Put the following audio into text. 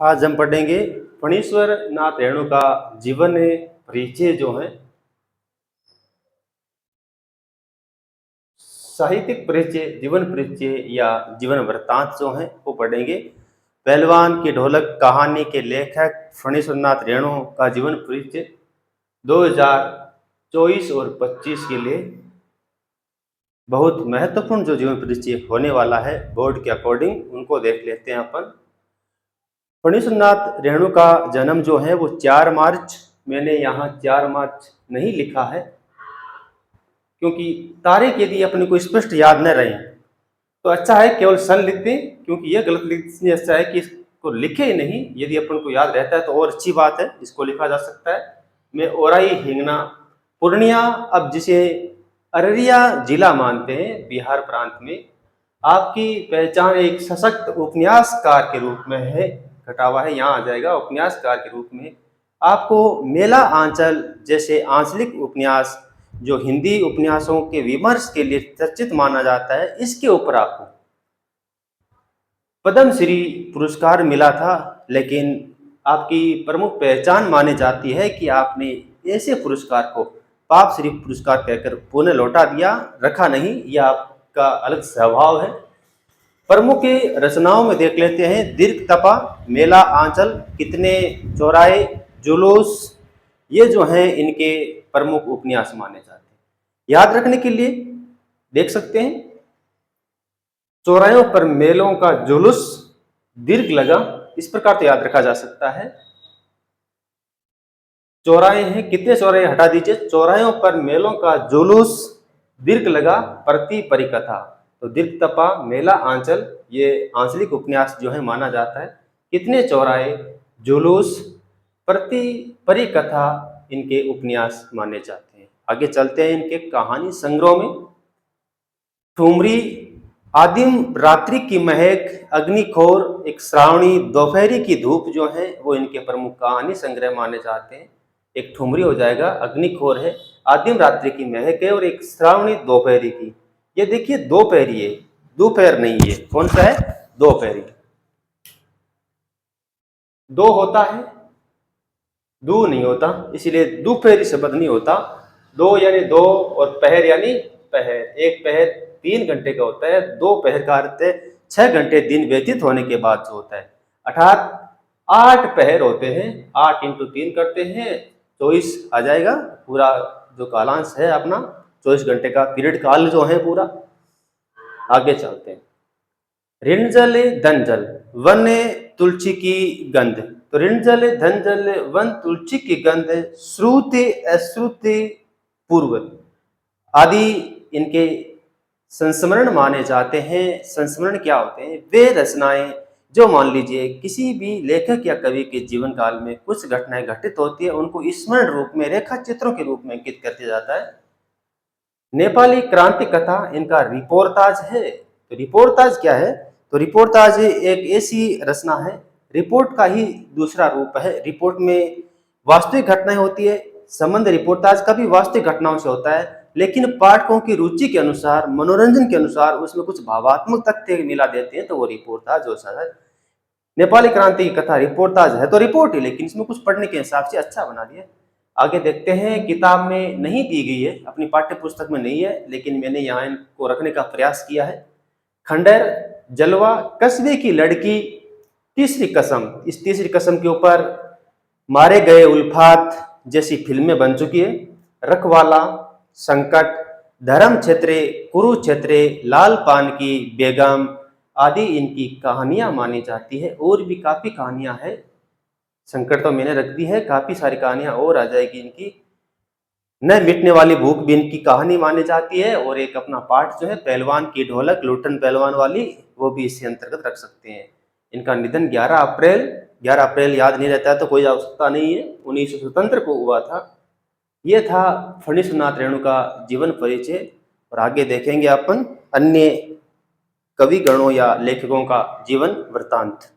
आज हम पढ़ेंगे फणीश्वर नाथ रेणु का जीवन परिचय जो है, साहित्यिक परिचय, जीवन परिचय या जीवन वृत्तांत जो है वो पढ़ेंगे। पहलवान की ढोलक कहानी के लेखक फणीश्वर नाथ रेणु का जीवन परिचय 2024 और 25 के लिए बहुत महत्वपूर्ण जो जीवन परिचय होने वाला है बोर्ड के अकॉर्डिंग, उनको देख लेते हैं अपन। फणीश्वर नाथ रेणु का जन्म जो है वो 4 मार्च, मैंने यहाँ 4 मार्च नहीं लिखा है क्योंकि तारीख यदि अपने को स्पष्ट याद न रहे तो अच्छा है केवल सन लिख दें, क्योंकि यह गलत लिखने से अच्छा है कि इसको लिखे ही नहीं। यदि अपन को याद रहता है तो और अच्छी बात है, इसको लिखा जा सकता है। मैं ओराई हिंगना पूर्णिया, अब जिसे अररिया जिला मानते हैं बिहार प्रांत में, आपकी पहचान एक सशक्त उपन्यासकार के रूप में है, घटा हुआ है यहाँ आ जाएगा उपन्यासकार के रूप में। आपको मेला आंचल जैसे आंचलिक उपन्यास जो हिंदी उपन्यासों के विमर्श के लिए चर्चित माना जाता है, इसके ऊपर आपको पद्मश्री पुरस्कार मिला था। लेकिन आपकी प्रमुख पहचान मानी जाती है कि आपने ऐसे पुरस्कार को पापश्री पुरस्कार कहकर पुनः लौटा दिया, रखा नहीं, यह आपका अलग स्वभाव है। प्रमुख रचनाओं में देख लेते हैं दीर्घ तपा, मेला आंचल, कितने चौराहे, जुलूस, ये जो हैं इनके प्रमुख उपन्यास माने जाते हैं। याद रखने के लिए देख सकते हैं, चौराहों पर मेलों का जुलूस, दीर्घ लगा, इस प्रकार तो याद रखा जा सकता है। चौराहे हैं, कितने चौराहे हटा दीजिए, चौराहों पर मेलों का जुलूस, दीर्घ लगा, प्रति परिकथा। तो दीर्घ तपा, मेला आंचल, ये आंचलिक उपन्यास जो है माना जाता है। कितने चौराहे, जुलूस, प्रति परिकथा इनके उपन्यास माने जाते हैं। आगे चलते हैं इनके कहानी संग्रह में। ठुमरी, आदिम रात्रि की महक, अग्निखोर, एक श्रावणी दोपहरी की धूप जो है वो इनके प्रमुख कहानी संग्रह माने जाते हैं। एक ठुमरी हो जाएगा, अग्निखोर है, आदिम रात्रि की महक है, और एक श्रावणी दोपहरी की। ये देखिए दोपहरी है, दोपहर नहीं है, कौन सा है, दोपहरी। दो होता है, दो नहीं होता, इसीलिए दोपहरी शब्द नहीं होता। दो यानी दो और पहर यानी पहर। एक पहर 3 घंटे का होता है, दो पहर का अर्थ है 6 घंटे दिन व्यतीत होने के बाद जो होता है, अर्थात 8 पहर होते हैं। 8 इंटू 3 करते हैं 24 आ जाएगा, पूरा जो कालांश है अपना 24 घंटे का पीरियड काल जो है पूरा। आगे चलते हैं। ऋणजल धनजल, वन तुलसी की गंध। तो ऋणजल धनजल वन तुलसी की गंध, श्रुति अश्रुति पूर्व आदि इनके संस्मरण माने जाते हैं। संस्मरण क्या होते हैं, वे रचनाएं जो मान लीजिए किसी भी लेखक या कवि के जीवन काल में कुछ घटनाएं घटित होती है, उनको स्मरण रूप में रेखा चित्रों के रूप में अंकित कर दिया जाता है। नेपाली क्रांति कथा इनका रिपोर्टाज है। तो रिपोर्टाज क्या है, तो रिपोर्टाज एक ऐसी रचना है, रिपोर्ट का ही दूसरा रूप है। रिपोर्ट में वास्तविक घटनाएं होती है, संबंध रिपोर्टाज का भी वास्तविक घटनाओं से होता है, लेकिन पाठकों की रुचि के अनुसार, मनोरंजन के अनुसार उसमें कुछ भावात्मक तथ्य मिला देते हैं, तो वो रिपोर्टाज हो सकता है। नेपाली क्रांति की कथा रिपोर्टाज है तो रिपोर्ट ही, लेकिन इसमें कुछ पढ़ने के हिसाब से अच्छा बना दिया। आगे देखते हैं, किताब में नहीं दी गई है, अपनी पाठ्य पुस्तक में नहीं है, लेकिन मैंने यहाँ इनको रखने का प्रयास किया है। खंडर, जलवा, कस्बे की लड़की, तीसरी कसम, इस तीसरी कसम के ऊपर मारे गए उल्फात जैसी फिल्में बन चुकी है। रखवाला, संकट, धर्म क्षेत्रे, कुरुक्षेत्रे, लाल पान की बेगम आदि इनकी कहानियां मानी जाती है। और भी काफी कहानियां हैं, संकट तो मैंने रख दी है, काफी सारी कहानियां और आ जाएगी इनकी। न मिटने वाली भूख भी इनकी कहानी मानी जाती है। और एक अपना पाठ जो है पहलवान की ढोलक, लुटन पहलवान वाली, वो भी इसके अंतर्गत रख सकते हैं। इनका निधन 11 अप्रैल याद नहीं रहता है तो कोई आवश्यकता नहीं है, 1977 को हुआ था। ये था फणीश्वर नाथ रेणु का जीवन परिचय। और आगे देखेंगे अपन अन्य कवि गणों या लेखकों का जीवन वृत्तांत।